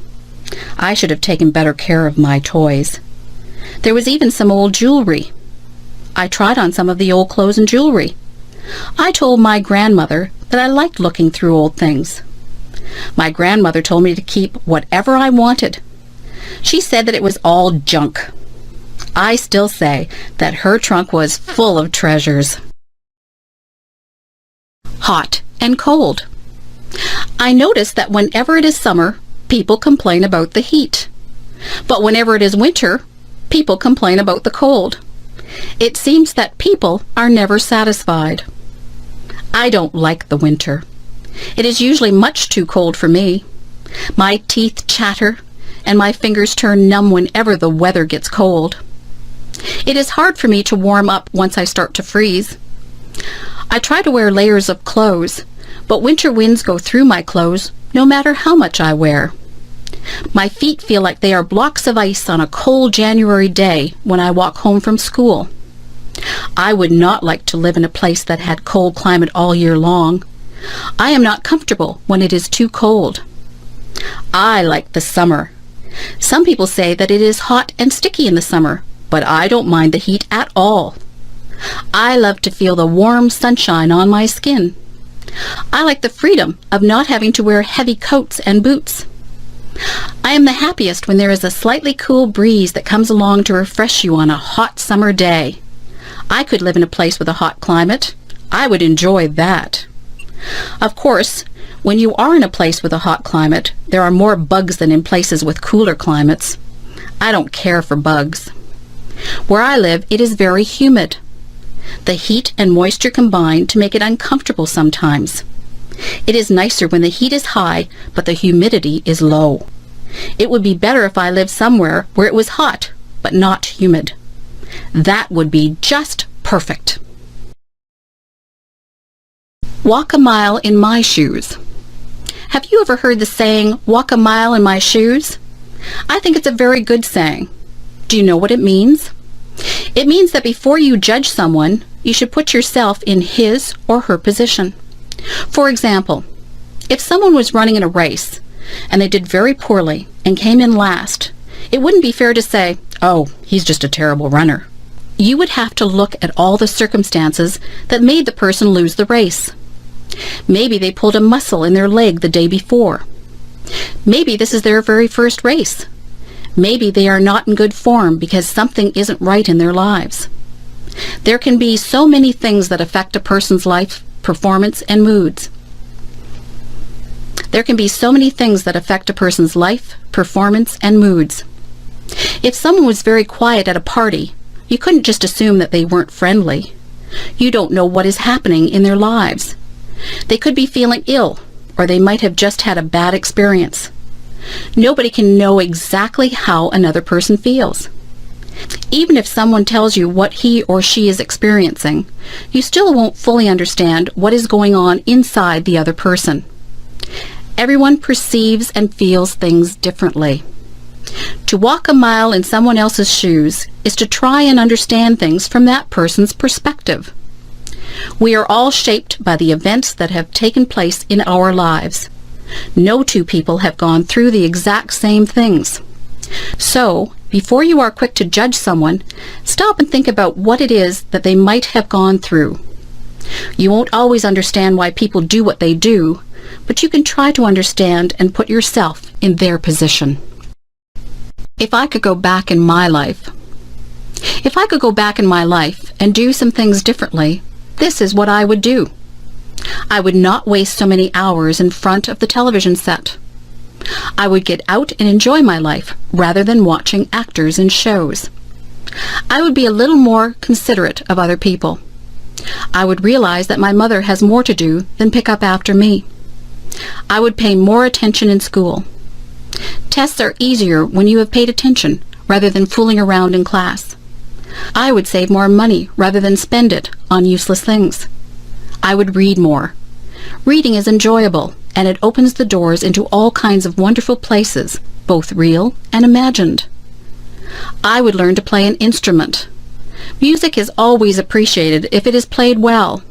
I should have taken better care of my toys. There was even some old jewelry. I tried on some of the old clothes and jewelry. I told my grandmother that I liked looking through old things. My grandmother told me to keep whatever I wanted. She said that it was all junk. I still say that her trunk was full of treasures. Hot and cold. I notice that whenever it is summer, people complain about the heat. But whenever it is winter, people complain about the cold. It seems that people are never satisfied. I don't like the winter. It is usually much too cold for me. My teeth chatter and my fingers turn numb whenever the weather gets cold. It is hard for me to warm up once I start to freeze. I try to wear layers of clothes, but winter winds go through my clothes no matter how much I wear. My feet feel like they are blocks of ice on a cold January day when I walk home from school. I would not like to live in a place that had cold climate all year long. I am not comfortable when it is too cold. I like the summer. Some people say that it is hot and sticky in the summer, but I don't mind the heat at all. I love to feel the warm sunshine on my skin. I like the freedom of not having to wear heavy coats and boots. I am the happiest when there is a slightly cool breeze that comes along to refresh you on a hot summer day. I could live in a place with a hot climate. I would enjoy that. Of course, when you are in a place with a hot climate, there are more bugs than in places with cooler climates. I don't care for bugs. Where I live, it is very humid. The heat and moisture combine to make it uncomfortable sometimes. It is nicer when the heat is high, but the humidity is low. It would be better if I lived somewhere where it was hot, but not humid. That would be just perfect. Walk a mile in my shoes. Have you ever heard the saying, walk a mile in my shoes? I think it's a very good saying. Do you know what it means? It means that before you judge someone, you should put yourself in his or her position. For example, if someone was running in a race and they did very poorly and came in last, it wouldn't be fair to say, oh, he's just a terrible runner. You would have to look at all the circumstances that made the person lose the race. Maybe they pulled a muscle in their leg the day before. Maybe this is their very first race. Maybe they are not in good form because something isn't right in their lives. There can be so many things that affect a person's life, performance, and moods. There can be so many things that affect a person's life, performance, and moods. If someone was very quiet at a party, you couldn't just assume that they weren't friendly. You don't know what is happening in their lives. They could be feeling ill, or they might have just had a bad experience. Nobody can know exactly how another person feels. Even if someone tells you what he or she is experiencing, you still won't fully understand what is going on inside the other person. Everyone perceives and feels things differently. To walk a mile in someone else's shoes is to try and understand things from that person's perspective. We are all shaped by the events that have taken place in our lives. No two people have gone through the exact same things. So, before you are quick to judge someone, stop and think about what it is that they might have gone through. You won't always understand why people do what they do, but you can try to understand and put yourself in their position. If I could go back in my life and do some things differently, this is what I would do. I would not waste so many hours in front of the television set. I would get out and enjoy my life rather than watching actors in shows. I would be a little more considerate of other people. I would realize that my mother has more to do than pick up after me. I would pay more attention in school. Tests are easier when you have paid attention rather than fooling around in class. I would save more money rather than spend it on useless things. I would read more. Reading is enjoyable, and it opens the doors into all kinds of wonderful places, both real and imagined. I would learn to play an instrument. Music is always appreciated if it is played well.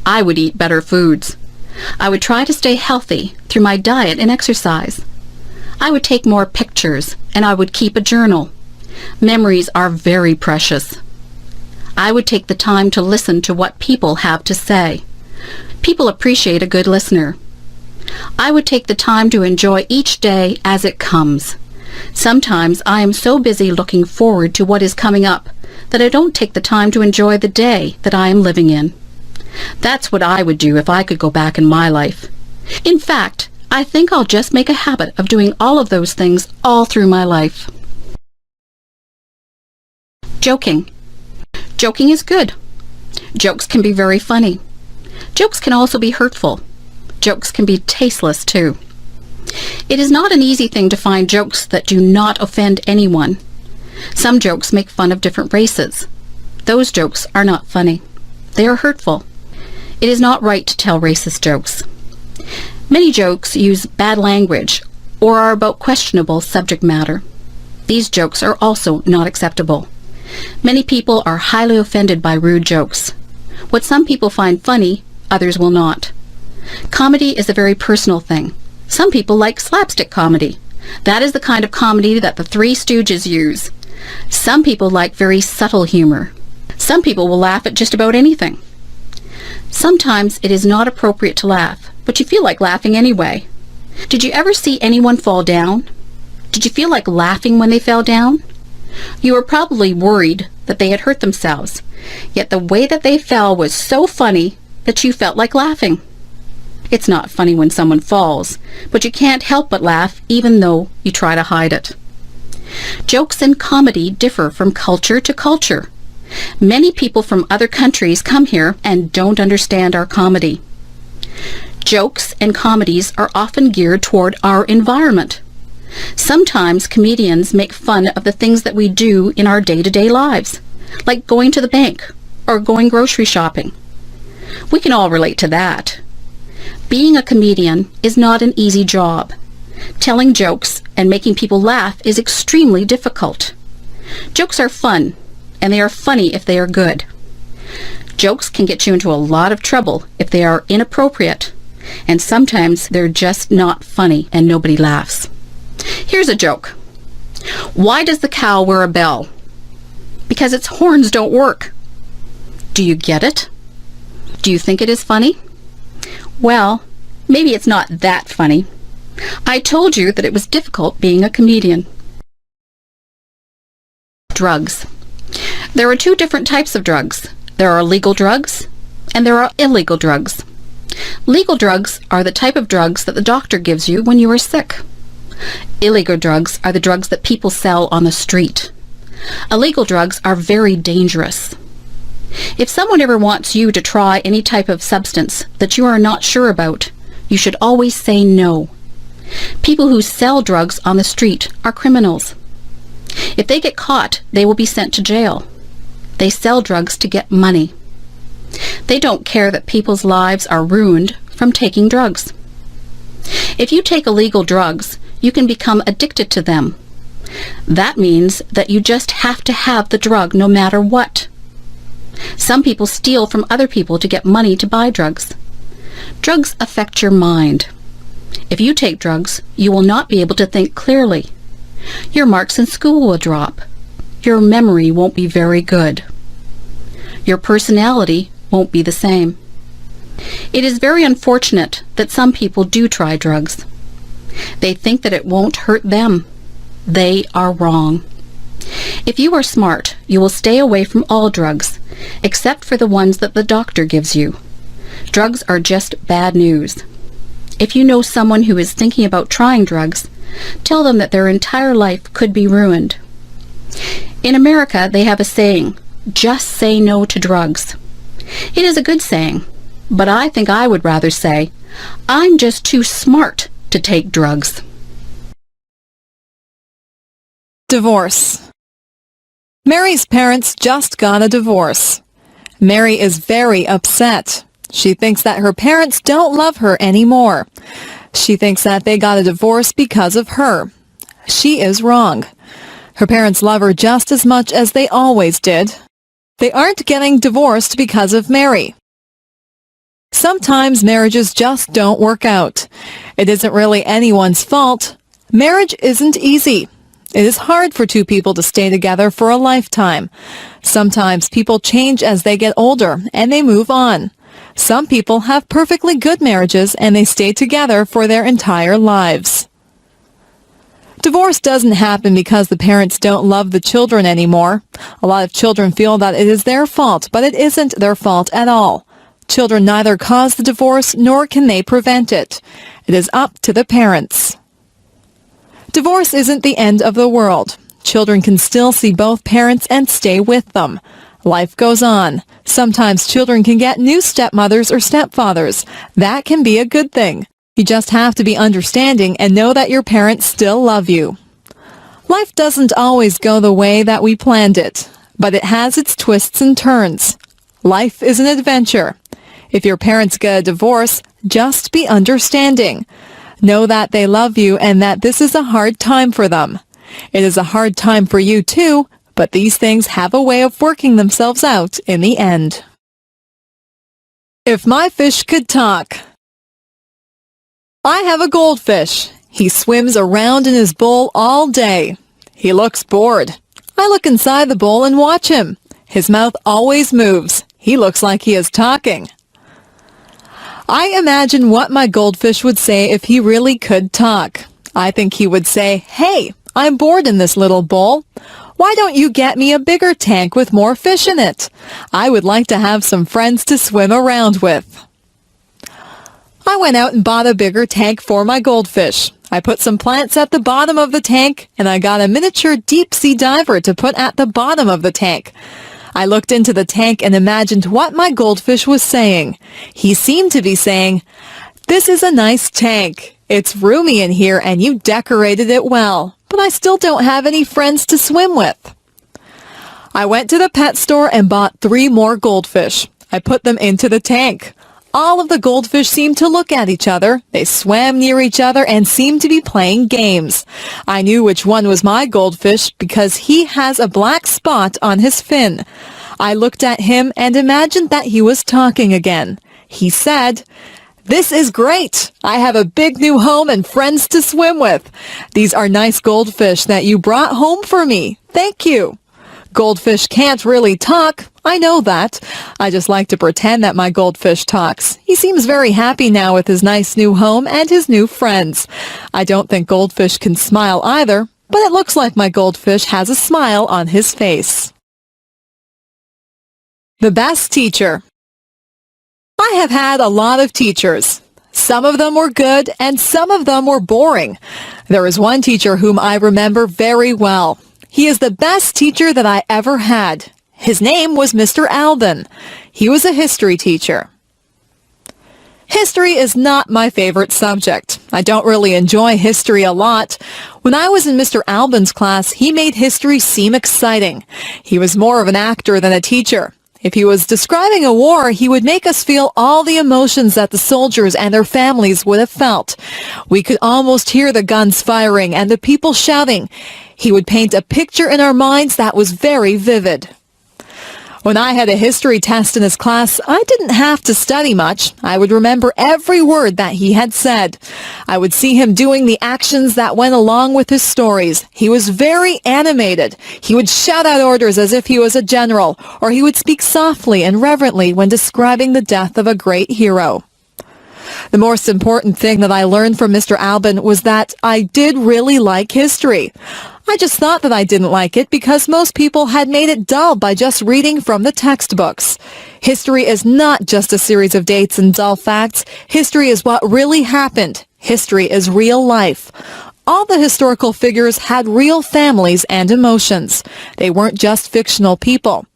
I would eat better foods. I would try to stay healthy through my diet and exercise. I would take more pictures, and I would keep a journal. Memories are very precious. I would take the time to listen to what people have to say. People appreciate a good listener. I would take the time to enjoy each day as it comes. Sometimes I am so busy looking forward to what is coming up that I don't take the time to enjoy the day that I am living in. That's what I would do if I could go back in my life. In fact, I think I'll just make a habit of doing all of those things all through my life. Joking. Joking is good. Jokes can be very funny. Jokes can also be hurtful. Jokes can be tasteless too. It is not an easy thing to find jokes that do not offend anyone. Some jokes make fun of different races. Those jokes are not funny. They are hurtful. It is not right to tell racist jokes. Many jokes use bad language or are about questionable subject matter. These jokes are also not acceptable. Many people are highly offended by rude jokes. What some people find funny, others will not. Comedy is a very personal thing. Some people like slapstick comedy. That is the kind of comedy that the Three Stooges use. Some people like very subtle humor. Some people will laugh at just about anything. Sometimes it is not appropriate to laugh, but you feel like laughing anyway. Did you ever see anyone fall down? Did you feel like laughing when they fell down? You were probably worried that they had hurt themselves, yet the way that they fell was so funny that you felt like laughing. It's not funny when someone falls, but you can't help but laugh even though you try to hide it. Jokes and comedy differ from culture to culture. Many people from other countries come here and don't understand our comedy. Jokes and comedies are often geared toward our environment. Sometimes comedians make fun of the things that we do in our day-to-day lives, like going to the bank or going grocery shopping. We can all relate to that. Being a comedian is not an easy job. Telling jokes and making people laugh is extremely difficult. Jokes are fun, and they are funny if they are good. Jokes can get you into a lot of trouble if they are inappropriate, and sometimes they're just not funny and nobody laughs. Here's a joke. Why does the cow wear a bell? Because its horns don't work. Do you get it? Do you think it is funny? Well, maybe it's not that funny. I told you that it was difficult being a comedian. Drugs. There are two different types of drugs. There are legal drugs and there are illegal drugs. Legal drugs are the type of drugs that the doctor gives you when you are sick. Illegal drugs are the drugs that people sell on the street. Illegal drugs are very dangerous. If someone ever wants you to try any type of substance that you are not sure about, you should always say no. People who sell drugs on the street are criminals. If they get caught, they will be sent to jail. They sell drugs to get money. They don't care that people's lives are ruined from taking drugs. If you take illegal drugs, you can become addicted to them. That means that you just have to have the drug no matter what. Some people steal from other people to get money to buy drugs. Drugs affect your mind. If you take drugs, you will not be able to think clearly. Your marks in school will drop. Your memory won't be very good. Your personality won't be the same. It is very unfortunate that some people do try drugs. They think that it won't hurt them. They are wrong. If you are smart, you will stay away from all drugs, except for the ones that the doctor gives you. Drugs are just bad news. If you know someone who is thinking about trying drugs, tell them that their entire life could be ruined. In America, they have a saying, "Just say no to drugs." It is a good saying, but I think I would rather say, "I'm just too smart to take drugs." Divorce. Mary's parents just got a divorce. Mary is very upset. She thinks that her parents don't love her anymore. She thinks that they got a divorce because of her. She is wrong. Her parents love her just as much as they always did. They aren't getting divorced because of Mary. Sometimes marriages just don't work out. It isn't really anyone's fault. Marriage isn't easy. It is hard for two people to stay together for a lifetime. Sometimes people change as they get older and they move on. Some people have perfectly good marriages and they stay together for their entire lives. Divorce doesn't happen because the parents don't love the children anymore. A lot of children feel that it is their fault, but it isn't their fault at all. Children neither cause the divorce nor can they prevent it. It is up to the parents. Divorce isn't the end of the world. Children can still see both parents and stay with them. Life goes on. Sometimes children can get new stepmothers or stepfathers. That can be a good thing. You just have to be understanding and know that your parents still love you. Life doesn't always go the way that we planned it, but it has its twists and turns. Life is an adventure. If your parents get a divorce, just be understanding. Know that they love you and that this is a hard time for them. It is a hard time for you too, but these things have a way of working themselves out in the end. If my fish could talk. I have a goldfish. He swims around in his bowl all day. He looks bored. I look inside the bowl and watch him. His mouth always moves. He looks like he is talking. I imagine what my goldfish would say if he really could talk. I think he would say, "Hey, I'm bored in this little bowl. Why don't you get me a bigger tank with more fish in it? I would like to have some friends to swim around with." I went out and bought a bigger tank for my goldfish. I put some plants at the bottom of the tank, and I got a miniature deep-sea diver to put at the bottom of the tank. I looked into the tank and imagined what my goldfish was saying. He seemed to be saying, "This is a nice tank. It's roomy in here and you decorated it well, but I still don't have any friends to swim with." I went to the pet store and bought 3 more goldfish. I put them into the tank. All of the goldfish seemed to look at each other. They swam near each other and seemed to be playing games. I knew which one was my goldfish because he has a black spot on his fin. I looked at him and imagined that he was talking again. He said, "This is great. I have a big new home and friends to swim with. These are nice goldfish that you brought home for me. Thank you." Goldfish can't really talk. I know that. I just like to pretend that my goldfish talks. He seems very happy now with his nice new home and his new friends. I don't think goldfish can smile either, but it looks like my goldfish has a smile on his face. The best teacher. I have had a lot of teachers. Some of them were good and some of them were boring. There is one teacher whom I remember very well. He is the best teacher that I ever had. His name was Mr. Alden. He was a history teacher. History is not my favorite subject. I don't really enjoy history a lot. When I was in Mr. Albin's class, he made history seem exciting. He was more of an actor than a teacher. If he was describing a war, he would make us feel all the emotions that the soldiers and their families would have felt. We could almost hear the guns firing and the people shouting. He would paint a picture in our minds that was very vivid. When I had a history test in his class, I didn't have to study much. I would remember every word that he had said. I would see him doing the actions that went along with his stories. He was very animated. He would shout out orders as if he was a general, or he would speak softly and reverently when describing the death of a great hero. The most important thing that I learned from Mr. Albin was that I did really like history. I just thought that I didn't like it because most people had made it dull by just reading from the textbooks. History is not just a series of dates and dull facts. History is what really happened. History is real life. All the historical figures had real families and emotions. They weren't just fictional people.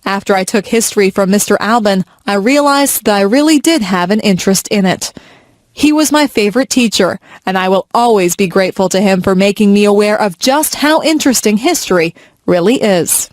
After I took history from Mr. Albin, I realized that I really did have an interest in it. He was my favorite teacher, and I will always be grateful to him for making me aware of just how interesting history really is.